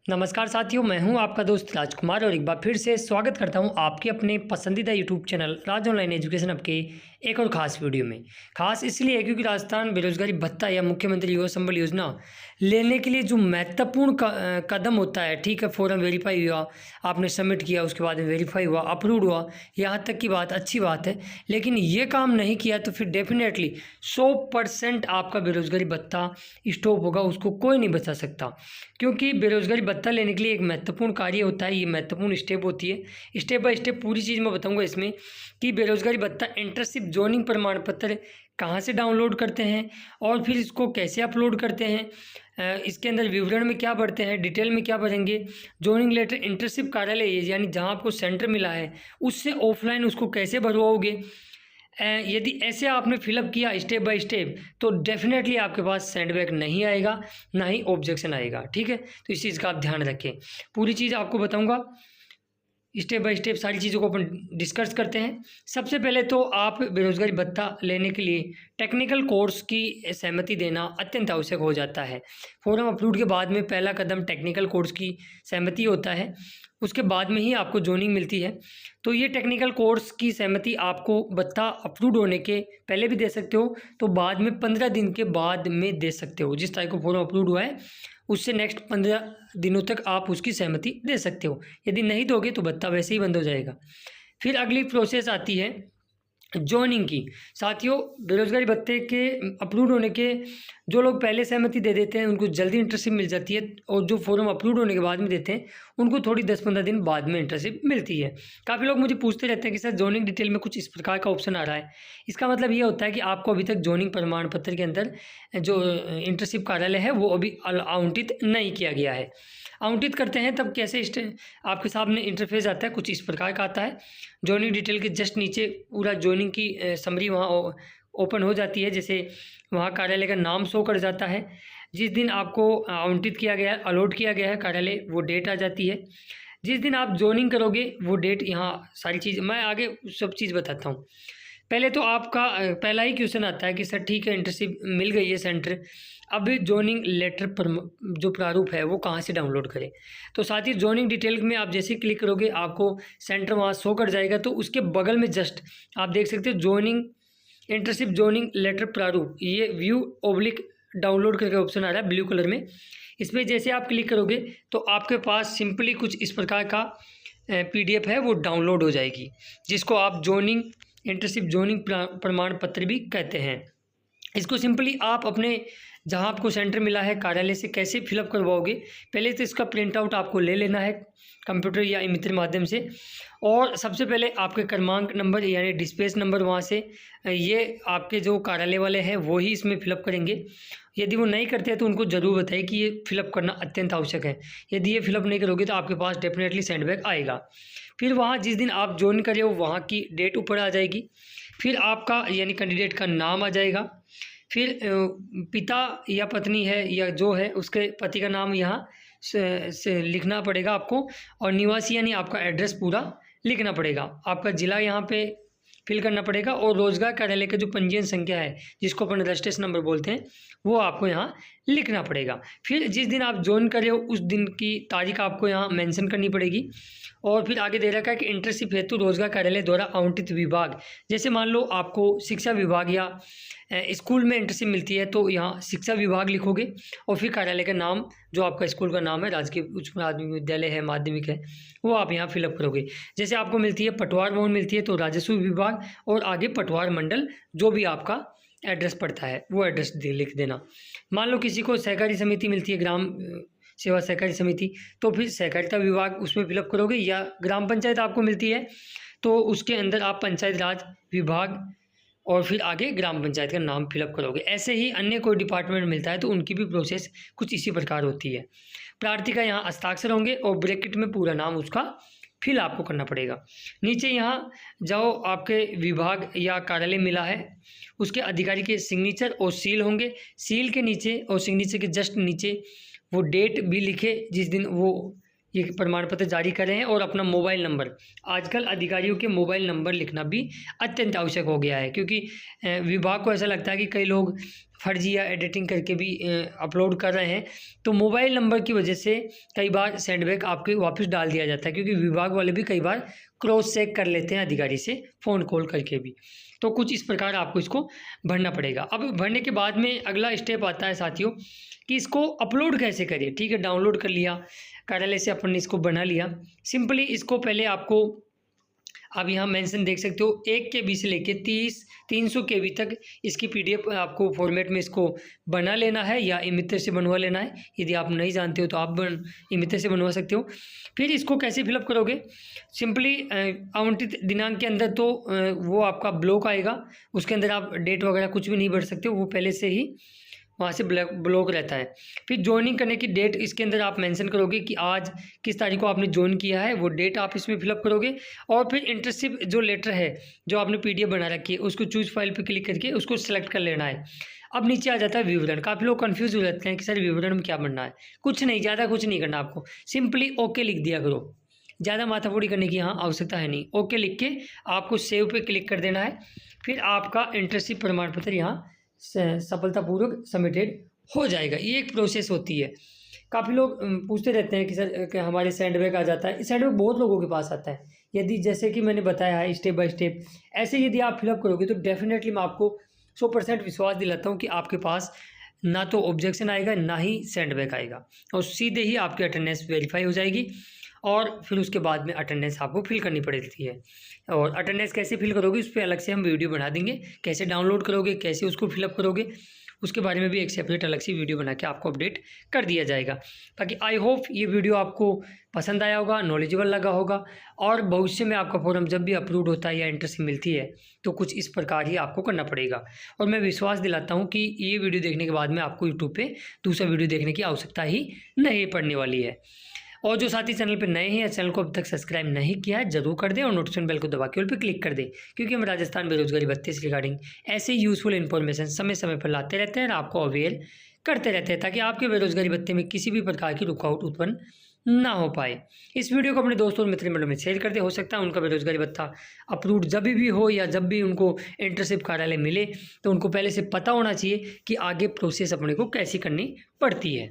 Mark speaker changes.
Speaker 1: नमस्कार साथियों, मैं हूं आपका दोस्त राजकुमार और एक बार फिर से स्वागत करता हूं आपके अपने पसंदीदा यूट्यूब चैनल राज ऑनलाइन एजुकेशन हब के एक और ख़ास वीडियो में। ख़ास इसलिए है क्योंकि राजस्थान बेरोजगारी भत्ता या मुख्यमंत्री युवा संबल योजना लेने के लिए जो महत्वपूर्ण कदम होता है, ठीक है, फॉर्म वेरीफाई हुआ, आपने सबमिट किया, उसके बाद में वेरीफाई हुआ, अप्रूव्ड हुआ, यहाँ तक की बात अच्छी बात है। लेकिन ये काम नहीं किया तो फिर डेफिनेटली 100% आपका बेरोजगारी भत्ता स्टॉप होगा, उसको कोई नहीं बचा सकता। क्योंकि बेरोजगारी भत्ता लेने के लिए एक महत्वपूर्ण कार्य होता है, ये महत्वपूर्ण स्टेप होती है। स्टेप बाय स्टेप पूरी चीज़ मैं बताऊंगा इसमें कि बेरोजगारी भत्ता इंटर्नशिप जॉइनिंग प्रमाण पत्र कहाँ से डाउनलोड करते हैं और फिर इसको कैसे अपलोड करते हैं, इसके अंदर विवरण में क्या भरते हैं, डिटेल में क्या भरेंगे, जॉइनिंग लेटर इंटर्नशिप कार्यालय यानी जहाँ आपको सेंटर मिला है उससे ऑफलाइन उसको कैसे भरवाओगे। यदि ऐसे आपने फिलअप किया स्टेप बाय स्टेप तो डेफिनेटली आपके पास सेंडबैक नहीं आएगा, ना ही ऑब्जेक्शन आएगा। ठीक है, तो इस चीज़ का आप ध्यान रखें। पूरी चीज़ आपको बताऊंगा, स्टेप बाय स्टेप सारी चीज़ों को अपन डिस्कस करते हैं। सबसे पहले तो आप बेरोजगारी भत्ता लेने के लिए टेक्निकल कोर्स की सहमति देना अत्यंत आवश्यक हो जाता है। फॉर्म अपलोड के बाद में पहला कदम टेक्निकल कोर्स की सहमति होता है, उसके बाद में ही आपको जॉइनिंग मिलती है। तो ये टेक्निकल कोर्स की सहमति आपको भत्ता अप्रूव होने के पहले भी दे सकते हो, तो बाद में 15 दिन के बाद में दे सकते हो। जिस तारीख को फॉर्म अप्रूव हुआ है उससे नेक्स्ट 15 दिनों तक आप उसकी सहमति दे सकते हो। यदि नहीं दोगे तो भत्ता वैसे ही बंद हो जाएगा। फिर अगली प्रोसेस आती है जॉइनिंग की। साथियों, बेरोजगारी भत्ते के अप्रूव होने के जो लोग पहले सहमति दे देते हैं उनको जल्दी इंटर्नशिप मिल जाती है, और जो फॉर्म अप्रूव होने के बाद में देते हैं उनको थोड़ी 10-15 दिन बाद में इंटर्नशिप मिलती है। काफ़ी लोग मुझे पूछते रहते हैं कि सर जॉइनिंग डिटेल में कुछ इस प्रकार का ऑप्शन आ रहा है। इसका मतलब ये होता है कि आपको अभी तक जॉइनिंग प्रमाण पत्र के अंदर जो इंटर्नशिप कार्यालय है वो अभी आवंटित नहीं किया गया है। आवंटित करते हैं तब कैसे आपके सामने इंटरफेस आता है, कुछ इस प्रकार का आता है। जॉइनिंग डिटेल के जस्ट नीचे पूरा जॉइनिंग की समरी वहाँ ओपन हो जाती है, जैसे वहाँ कार्यालय का नाम शो कर जाता है। जिस दिन आपको आवंटित किया गया है, अलॉट किया गया है कार्यालय, वो डेट आ जाती है। जिस दिन आप जॉइनिंग करोगे वो डेट, यहाँ सारी चीज़ मैं आगे सब चीज़ बताता हूँ। पहले तो आपका पहला ही क्वेश्चन आता है कि सर ठीक है इंटर्नशिप मिल गई है सेंटर, अब जॉइनिंग लेटर पर जो प्रारूप है वो कहाँ से डाउनलोड करें। तो साथ ही जॉइनिंग डिटेल में आप जैसे ही क्लिक करोगे आपको सेंटर वहाँ शो कर जाएगा। तो उसके बगल में जस्ट आप देख सकते हो जॉइनिंग इंटर्नशिप जॉइनिंग लेटर प्रारूप, ये व्यू ओब्लिक डाउनलोड करके ऑप्शन आ रहा है ब्लू कलर में। इस पर जैसे आप क्लिक करोगे तो आपके पास सिंपली कुछ इस प्रकार का PDF है वो डाउनलोड हो जाएगी, जिसको आप जॉइनिंग इंटर्नशिप जॉइनिंग प्रमाण पत्र भी कहते हैं। इसको सिंपली आप अपने जहां आपको सेंटर मिला है कार्यालय से कैसे फिलअप करवाओगे, पहले तो इसका प्रिंट आउट आपको ले लेना है कंप्यूटर या मित्र माध्यम से। और सबसे पहले आपके क्रमांक नंबर यानी डिस्पैच नंबर वहाँ से ये आपके जो कार्यालय वाले हैं वो ही इसमें फिलअप करेंगे। यदि वो नहीं करते हैं तो उनको ज़रूर बताइए कि ये फिलअप करना अत्यंत आवश्यक है। यदि ये फिलअप नहीं करोगे तो आपके पास डेफिनेटली सेंडबैक आएगा। फिर वहाँ जिस दिन आप ज्वाइन करे हो वहाँ की डेट ऊपर आ जाएगी। फिर आपका यानी कैंडिडेट का नाम आ जाएगा। फिर पिता या पत्नी है या जो है उसके पति का नाम यहाँ से लिखना पड़ेगा आपको, और निवासी यानी आपका एड्रेस पूरा लिखना पड़ेगा। आपका ज़िला यहाँ पे फिल करना पड़ेगा, और रोजगार कार्यालय का जो पंजीयन संख्या है जिसको अपन रजिस्ट्रेशन नंबर बोलते हैं वो आपको यहाँ लिखना पड़ेगा। फिर जिस दिन आप ज्वाइन कर रहे हो उस दिन की तारीख आपको यहाँ मेंशन करनी पड़ेगी। और फिर आगे दे रखा है कि इंटर्नशिप हेतु रोजगार कार्यालय द्वारा आवंटित विभाग, जैसे मान लो आपको शिक्षा विभाग या स्कूल में इंटर्नशिप मिलती है तो यहाँ शिक्षा विभाग लिखोगे, और फिर कार्यालय का नाम जो आपका स्कूल का नाम है, राजकीय उच्च माध्यमिक विद्यालय है, माध्यमिक है, वो आप यहाँ फिलअप करोगे। जैसे आपको मिलती है पटवार भवन मिलती है तो राजस्व विभाग, और आगे पटवार मंडल जो भी आपका एड्रेस पड़ता है वो एड्रेस लिख देना। मान लो किसी को सहकारी समिति मिलती है, ग्राम सेवा सहकारी समिति, तो फिर सहकारिता विभाग उसमें फिलअप करोगे। या ग्राम पंचायत आपको मिलती है तो उसके अंदर आप पंचायत राज विभाग और फिर आगे ग्राम पंचायत का नाम फिलअप करोगे। ऐसे ही अन्य कोई डिपार्टमेंट मिलता है तो उनकी भी प्रोसेस कुछ इसी प्रकार होती है। प्रार्थी का यहाँ हस्ताक्षर होंगे और ब्रैकेट में पूरा नाम उसका फिल आपको करना पड़ेगा। नीचे यहाँ जाओ, आपके विभाग या कार्यालय मिला है उसके अधिकारी के सिग्नेचर और सील होंगे। सील के नीचे और सिग्नेचर के जस्ट नीचे वो डेट भी लिखे जिस दिन वो ये प्रमाण पत्र जारी कर रहे हैं, और अपना मोबाइल नंबर। आजकल अधिकारियों के मोबाइल नंबर लिखना भी अत्यंत आवश्यक हो गया है, क्योंकि विभाग को ऐसा लगता है कि कई लोग फर्जी या एडिटिंग करके भी अपलोड कर रहे हैं, तो मोबाइल नंबर की वजह से कई बार सेंडबैक आपके वापस डाल दिया जाता है, क्योंकि विभाग वाले भी कई बार क्रॉस चेक कर लेते हैं अधिकारी से फ़ोन कॉल करके भी। तो कुछ इस प्रकार आपको इसको भरना पड़ेगा। अब भरने के बाद में अगला स्टेप आता है साथियों कि इसको अपलोड कैसे करें। ठीक है, डाउनलोड कर लिया, कार्यालय से अपन ने इसको बना लिया। सिंपली इसको पहले आपको, आप यहाँ मेंशन देख सकते हो, 1 KB से लेके 300 KB तक इसकी PDF आपको फॉर्मेट में इसको बना लेना है या इमित्र से बनवा लेना है। यदि आप नहीं जानते हो तो आप इमित्र से बनवा सकते हो। फिर इसको कैसे फिलअप करोगे, सिंपली आवंटित दिनांक के अंदर तो वो आपका ब्लॉक आएगा, उसके अंदर आप डेट वगैरह कुछ भी नहीं भर सकते हो, वो पहले से ही वहाँ से ब्लॉक रहता है। फिर ज्वाइनिंग करने की डेट इसके अंदर आप मेंशन करोगे कि आज किस तारीख को आपने ज्वाइन किया है, वो डेट आप इसमें फिलअप करोगे। और फिर इंटर्नशिप जो लेटर है जो आपने PDF बना रखी है, उसको चूज फाइल पे क्लिक करके उसको सेलेक्ट कर लेना है। अब नीचे आ जाता है विवरण। काफ़ी लोग कन्फ्यूज हो जाते हैं कि सर विवरण में क्या बनना है। कुछ नहीं, ज़्यादा कुछ नहीं करना आपको, सिंपली ओके लिख दिया करो, ज़्यादा माथाफोड़ी करने की यहाँ आवश्यकता है नहीं। ओके लिख के आपको सेव पे क्लिक कर देना है। फिर आपका इंटर्नशिप प्रमाण पत्र यहाँ सफलतापूर्वक सबमिटेड हो जाएगा। ये एक प्रोसेस होती है। काफ़ी लोग पूछते रहते हैं कि सर कि हमारे सेंडबैक आ जाता है। सेंडबैक बहुत लोगों के पास आता है। यदि जैसे कि मैंने बताया है स्टेप बाय स्टेप, ऐसे यदि आप फिलअप करोगे तो डेफिनेटली मैं आपको 100% विश्वास दिलाता हूँ कि आपके पास ना तो ऑब्जेक्शन आएगा ना ही सेंडबैक आएगा, और सीधे ही आपकी अटेंडेंस वेरीफाई हो जाएगी। और फिर उसके बाद में अटेंडेंस आपको फिल करनी पड़ती है। और अटेंडेंस कैसे फिल करोगे उस पर अलग से हम वीडियो बना देंगे, कैसे डाउनलोड करोगे, कैसे उसको फिलअप करोगे, उसके बारे में भी एक सेपरेट अलग सी वीडियो बना के आपको अपडेट कर दिया जाएगा। बाकी आई होप ये वीडियो आपको पसंद आया होगा, नॉलेजेबल लगा होगा, और भविष्य में आपका फॉर्म जब भी अप्रूव होता है या इंटर्नशिप मिलती है तो कुछ इस प्रकार ही आपको करना पड़ेगा। और मैं विश्वास दिलाता हूँ कि ये वीडियो देखने के बाद में आपको यूट्यूब पे दूसरा वीडियो देखने की आवश्यकता ही नहीं पड़ने वाली है। और जो साथी चैनल पर नए हैं या चैनल को अब तक सब्सक्राइब नहीं किया है जरूर कर दें, और नोटिफिकेशन बेल को दबा के ऑल पे क्लिक कर दें, क्योंकि हम राजस्थान बेरोजगारी भत्ते से रिगार्डिंग ऐसे यूजफुल इन्फॉर्मेशन समय समय पर लाते रहते हैं और आपको अवेयर करते रहते हैं, ताकि आपके बेरोजगारी भत्ते में किसी भी प्रकार की रुकावट उत्पन्न ना हो पाए। इस वीडियो को अपने दोस्तों और मित्रमंडल में शेयर कर दे। हो सकता है उनका बेरोजगारी भत्ता अप्रूव जब भी हो या जब भी उनको इंटर्नशिप कार्यालय मिले तो उनको पहले से पता होना चाहिए कि आगे प्रोसेस अपने को कैसी करनी पड़ती है।